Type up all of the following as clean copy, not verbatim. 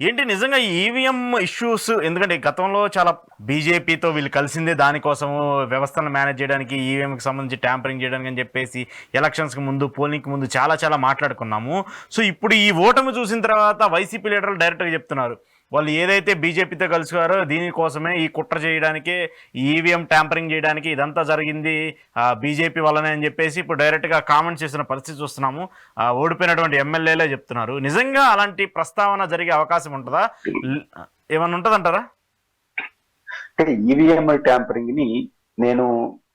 ఏంటి నిజంగా ఈ ఈవీఎం ఇష్యూస్ ఎందుకంటే గతంలో చాలా బీజేపీతో వీళ్ళు కలిసిందే దానికోసము వ్యవస్థను మేనేజ్ చేయడానికి ఈవీఎంకి సంబంధించి ట్యాంపరింగ్ చేయడానికి అని చెప్పేసి ఎలక్షన్స్కి ముందు పోలింగ్కి ముందు చాలా చాలా మాట్లాడుకున్నాము. సో ఇప్పుడు ఈ ఓటమి చూసిన తర్వాత వైసీపీ లీడర్లు డైరెక్ట్గా చెప్తున్నారు వాళ్ళు ఏదైతే బీజేపీతో కలిసివారో దీనికోసమే ఈ కుట్ర చేయడానికి ఈవీఎం ట్యాంపరింగ్ చేయడానికి ఇదంతా జరిగింది బీజేపీ వల్లనే అని చెప్పేసి ఇప్పుడు డైరెక్ట్గా కామెంట్స్ చేసిన పరిస్థితి చూస్తున్నాము. ఓడిపోయినటువంటి ఎమ్మెల్యేలే చెప్తున్నారు. నిజంగా అలాంటి ప్రస్తావన జరిగే అవకాశం ఉంటుందా, ఏమన్నా ఉంటుందంటారా? అంటే ఈవీఎం ట్యాంపరింగ్ ని నేను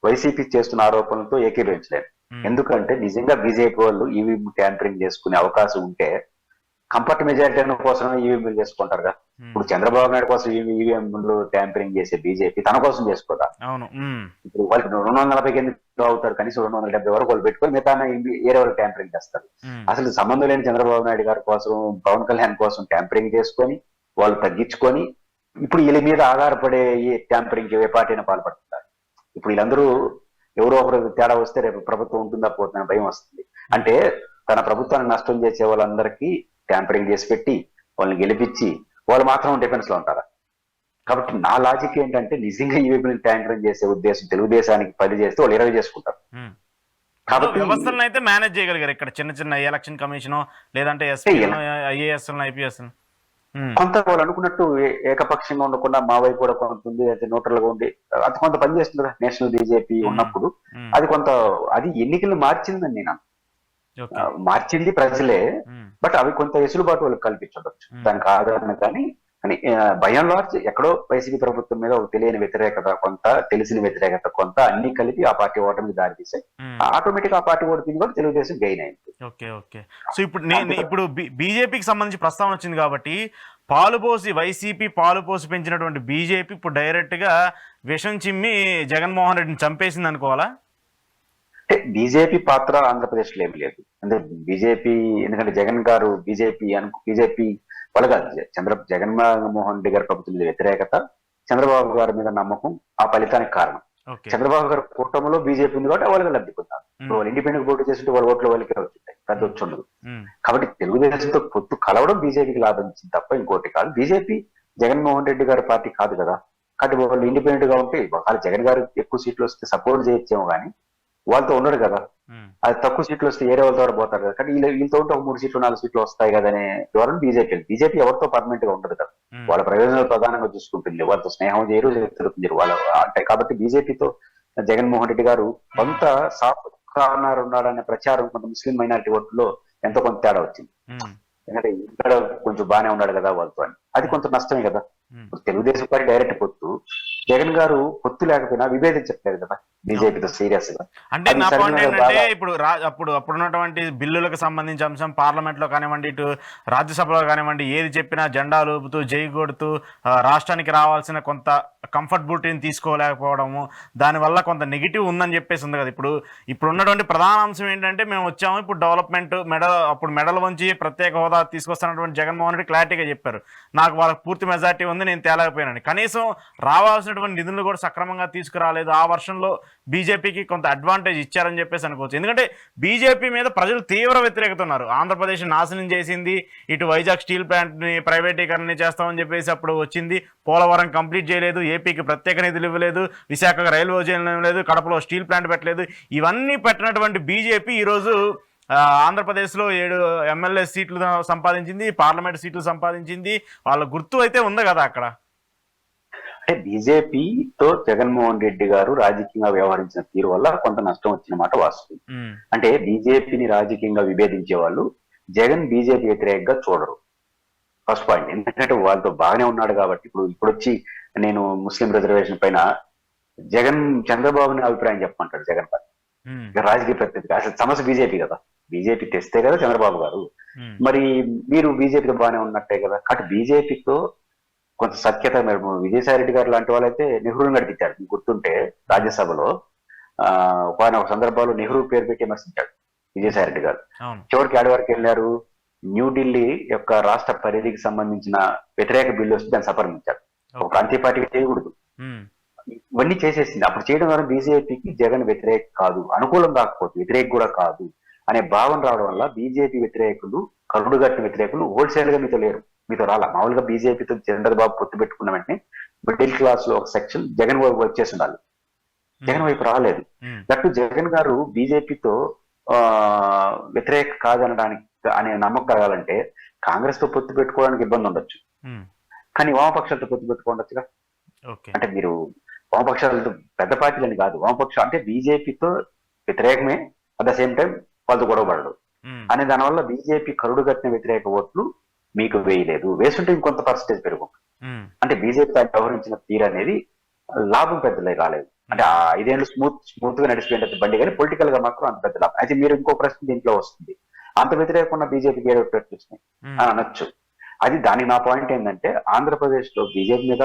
వైసీపీ చేస్తున్న ఆరోపణలతో ఏకీభవించలేను. ఎందుకంటే నిజంగా బీజేపీ వాళ్ళు ఈవీఎం ట్యాంపరింగ్ చేసుకునే అవకాశం ఉంటే కంఫర్ట్ మెజారిటీ కోసమే ఈవీఎంలు చేసుకుంటారుగా. ఇప్పుడు చంద్రబాబు నాయుడు కోసం ఈవీఎంలు ట్యాంపరింగ్ చేసే బీజేపీ తన కోసం చేసుకోదా? ఇప్పుడు వాళ్ళకి 240 ఎందుకు అవుతారు, కనీసం 270 వరకు వాళ్ళు పెట్టుకొని మిగతా ఏరే వాళ్ళు ట్యాంపరింగ్ చేస్తారు. అసలు సంబంధం లేని చంద్రబాబు నాయుడు గారి కోసం, పవన్ కళ్యాణ్ కోసం ట్యాంపరింగ్ చేసుకొని వాళ్ళు తగ్గించుకొని ఇప్పుడు వీళ్ళ మీద ఆధారపడే ఈ ట్యాంపరింగ్ ఏ పార్టీని పాల్పడుతున్నారు. ఇప్పుడు వీళ్ళందరూ ఎవరో ఒకరు తేడా వస్తే రేపు ప్రభుత్వం ఉంటుందా పోతుందని భయం వస్తుంది. అంటే తన ప్రభుత్వాన్ని నష్టం చేసే వాళ్ళందరికీ ట్యాంపరింగ్ చేసి పెట్టి వాళ్ళని గెలిపించి వాళ్ళు మాత్రం డిఫెన్స్ లో ఉంటారా? కాబట్టి నా లాజిక్ ఏంటంటే నిజంగా ఈవీఎంని ట్యాంపరింగ్ చేసే ఉద్దేశం తెలుగుదేశానికి 10 చేస్తే వాళ్ళు 20 చేసుకుంటారు. కాబట్టి వ్యవస్థలను అయితే మేనేజ్ చేయగలిగారు ఇక్కడ చిన్న చిన్న ఎలక్షన్ కమిషన్ లేదంటే ఐఏఎస్ ఐపీఎస్ కొంత వాళ్ళు అనుకున్నట్టు ఏకపక్షంగా ఉండకుండా మా వైపు కూడా కొంత ఉంది, అయితే న్యూట్రల్ గా ఉండి అది కొంత పనిచేస్తుంది కదా నేషనల్ బీజేపీ ఉన్నప్పుడు. అది కొంత అది ఎన్నికలు మార్చిందని నేను మార్చింది ప్రజలే, బట్ అవి కొంత వెసులుబాటు వాళ్ళకి కల్పించవచ్చు దానికి ఆదరణ. కానీ భయం లార్జ్ ఎక్కడో వైసీపీ ప్రభుత్వం మీద ఒక తెలియని వ్యతిరేకత కొంత, తెలిసిన వ్యతిరేకత కొంత, అన్ని కలిపి ఆ పార్టీ ఓటమికి దారి తీసాయి. ఆటోమేటిక్ ఆ పార్టీ ఓడిపోయింది కూడా తెలుగుదేశం గెయిన్ అయింది. Okay okay. సో ఇప్పుడు బీజేపీకి సంబంధించి ప్రస్తావన వచ్చింది కాబట్టి వైసీపీ పాలు పోసి పెంచినటువంటి బీజేపీ ఇప్పుడు డైరెక్ట్ గా విషం చిమ్మి జగన్మోహన్ రెడ్డిని చంపేసింది అనుకోవాలా? అంటే బీజేపీ పాత్ర ఆంధ్రప్రదేశ్ లో ఏమి లేదు. అంటే బీజేపీ ఎందుకంటే జగన్ గారు బీజేపీ వాళ్ళ కాదు, జగన్మోహన్ రెడ్డి గారి ప్రభుత్వం మీద వ్యతిరేకత, చంద్రబాబు గారి మీద నమ్మకం ఆ ఫలితానికి కారణం. చంద్రబాబు గారి కూటమిలో బీజేపీ ఉంది కాబట్టి వాళ్ళకి లబ్ధి పొందారు. వాళ్ళు ఇండిపెండెంట్ పోటీ చేస్తుంటే వాళ్ళ ఓట్ల వాళ్ళకే వచ్చింటాయి, పెద్ద వచ్చి ఉండదు. కాబట్టి తెలుగుదేశంతో పొత్తు కలవడం బీజేపీకి లాభం ఇచ్చింది తప్ప ఇంకోటి కాదు. బీజేపీ జగన్మోహన్ రెడ్డి గారి పార్టీ కాదు కదా. కాబట్టి వాళ్ళు ఇండిపెండెంట్ గా ఉంటే వాళ్ళు జగన్ గారు ఎక్కువ సీట్లు వస్తే సపోర్ట్ చేయొచ్చేమో కానీ వాళ్ళతో ఉండడు కదా. అది తక్కువ సీట్లు వస్తే ఏరే వాళ్ళతో పోతారు కదా. కానీ వీళ్ళతో ఉంటే ఒక 3 సీట్లు 4 సీట్లు వస్తాయి కదా అనే ధోరణి బీజేపీ ఎవరితో పర్మనెంట్ గా ఉండదు కదా. వాళ్ళ ప్రయోజనాలు ప్రధానంగా చూసుకుంటుంది, వాళ్ళతో స్నేహం చేయరు, తిరుగుతుంది వాళ్ళ అంటే. కాబట్టి బీజేపీతో జగన్మోహన్ రెడ్డి గారు కొంత సాఫ్ట్ కార్నర్ ఉన్నాడనే ప్రచారం కొంత ముస్లిం మైనారిటీ ఓట్లలో ఎంతో కొంత తేడా వచ్చింది. ఎందుకంటే ఇక్కడ కొంచెం బాగానే ఉన్నాడు కదా వాళ్ళతో అని, అది కొంత నష్టమే కదా. తెలుగుదేశం పార్టీ డైరెక్ట్ పొత్తు, జగన్ గారు పొత్తు లేకపోయినా విభేదించట్లేదు కదా బీజేపీతో సీరియస్ గా. అంటే నా పాయింట్ ఏంటంటే ఇప్పుడు అప్పుడున్నటువంటి బిల్లులకు సంబంధించి అంశం పార్లమెంట్ లో కానివ్వండి, ఇటు రాజ్యసభలో కానివ్వండి, ఏది చెప్పినా జెండా ఊపుతూ జై కొడుతూ రాష్ట్రానికి రావాల్సిన కొంత కంఫర్టబిలిటీని తీసుకోలేకపోవడము, దానివల్ల కొంత నెగిటివ్ ఉందని చెప్పేసి ఉంది కదా. ఇప్పుడు ఉన్నటువంటి ప్రధాన అంశం ఏంటంటే మేము వచ్చాము ఇప్పుడు డెవలప్మెంట్ అప్పుడు మెడల్ వంచి ప్రత్యేక హోదా తీసుకొస్తున్నటువంటి జగన్మోహన్ రెడ్డి క్లారిటీగా చెప్పారు, నాకు వాళ్ళకి పూర్తి మెజార్టీ ఉంది, నేను తేలేకపోయానని. కనీసం రావాల్సినటువంటి నిధులు కూడా సక్రమంగా తీసుకురాలేదు. ఆ వర్షంలో బీజేపీకి కొంత అడ్వాంటేజ్ ఇచ్చారని చెప్పేసి అనుకోవచ్చు. ఎందుకంటే బీజేపీ మీద ప్రజలు తీవ్ర వ్యతిరేకత ఉన్నారు. ఆంధ్రప్రదేశ్ నాశనం చేసింది, ఇటు వైజాగ్ స్టీల్ ప్లాంట్ని ప్రైవేటీకరణ చేస్తామని చెప్పేసి అప్పుడు వచ్చింది, పోలవరం కంప్లీట్ చేయలేదు, ఏపీకి ప్రత్యేక నిధులు ఇవ్వలేదు, విశాఖ రైల్వే జోన్ ఇవ్వలేదు, కడపలో స్టీల్ ప్లాంట్ పెట్టలేదు. ఇవన్నీ పెట్టినటువంటి బీజేపీ ఈరోజు ఆంధ్రప్రదేశ్లో 7 ఎమ్మెల్యే సీట్లు సంపాదించింది, పార్లమెంట్ సీట్లు సంపాదించింది. వాళ్ళ గుర్తు అయితే ఉంది కదా అక్కడ. అంటే బీజేపీతో జగన్మోహన్ రెడ్డి గారు రాజకీయంగా వ్యవహరించిన తీరు వల్ల కొంత నష్టం వచ్చిన మాట వాస్తవం. అంటే బీజేపీని రాజకీయంగా విభేదించే వాళ్ళు జగన్ బీజేపీ వ్యతిరేకంగా చూడరు. First point. ఎందుకంటే వాళ్ళతో బాగానే ఉన్నాడు కాబట్టి ఇప్పుడు వచ్చి నేను ముస్లిం రిజర్వేషన్ పైన చంద్రబాబుని అభిప్రాయం చెప్పమంటాడు జగన్ పైన. రాజకీయ ప్రతినిధి అసలు సమస్య బీజేపీ కదా, బీజేపీ తెస్తే కదా చంద్రబాబు గారు. మరి మీరు బీజేపీతో బాగానే ఉన్నట్టే కదా. కాబట్టి బీజేపీతో కొంత సఖ్యత, విజయసాయి రెడ్డి గారు లాంటి వాళ్ళైతే నెహ్రూని నడిపించారు. మీకు గుర్తుంటే రాజ్యసభలో ఒక సందర్భంలో నెహ్రూ పేరు పెట్టి విమర్శించాడు విజయసాయి రెడ్డి గారు. చివరికి ఆడి వరకు వెళ్ళారు, న్యూఢిల్లీ యొక్క రాష్ట్ర పరిధికి సంబంధించిన వ్యతిరేక బిల్లు వస్తే దాన్ని సపరించారు. ఒక ప్రాంతీయ పార్టీకి చేయకూడదు, ఇవన్నీ చేసేసింది. అప్పుడు చేయడం ద్వారా బీజేపీకి జగన్ వ్యతిరేక కాదు, అనుకూలం కాకపోతే వ్యతిరేక కూడా కాదు అనే భావన రావడం వల్ల బీజేపీ వ్యతిరేకులు, కరుడుగట్టిన వ్యతిరేకులు హోల్సేల్ గా మీతో లేరు. మీతో రాలా. మామూలుగా బీజేపీతో చంద్రబాబు పొత్తు పెట్టుకున్న వెంటనే మిడిల్ క్లాస్ లో ఒక సెక్షన్ జగన్ వైపు వచ్చేసి ఉండాలి. జగన్ వైపు రాలేదు. దట్టు జగన్ గారు బీజేపీతో వ్యతిరేక కాదనడానికి అనే నమ్మకం కలగాలంటే కాంగ్రెస్ తో పొత్తు పెట్టుకోవడానికి ఇబ్బంది ఉండొచ్చు, కానీ వామపక్షాలతో పొత్తు పెట్టుకోండొచ్చుగా. అంటే మీరు వామపక్షాలతో పెద్ద పార్టీలని కాదు, వామపక్షం అంటే బీజేపీతో వ్యతిరేకమే, అట్ ద సేమ్ టైం వాళ్ళతో గొడవ పడడు అనే దానివల్ల బీజేపీ కరుడు కట్టిన వ్యతిరేక ఓట్లు మీకు వేయలేదు. వేస్తుంటే ఇంకొంత పర్సెంటేజ్ పెరుగు. అంటే బీజేపీ వ్యవహరించిన తీరు అనేది లాభం పెద్దలే రాలేదు. అంటే ఆ 5 ఏళ్ళు స్మూత్ గా నడిచిపోయిన బండి, కానీ పొలిటికల్ గా మాత్రం అంత పెద్ద లాభం. అయితే మీరు ఇంకో ప్రశ్న దీంట్లో వస్తుంది, అంత వ్యతిరేకం ఉన్న బీజేపీకి ఏడొట్టు వచ్చినాయి అని అనొచ్చు. అది దానికి నా పాయింట్ ఏంటంటే, ఆంధ్రప్రదేశ్ లో బీజేపీ మీద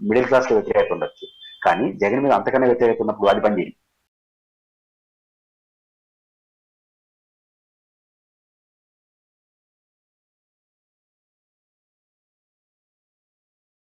మిడిల్ క్లాస్ లో వ్యతిరేకత ఉండొచ్చు, కానీ జగన్ మీద అంతకన్నా వ్యతిరేకత ఉన్నప్పుడు అది పనిచేయండి.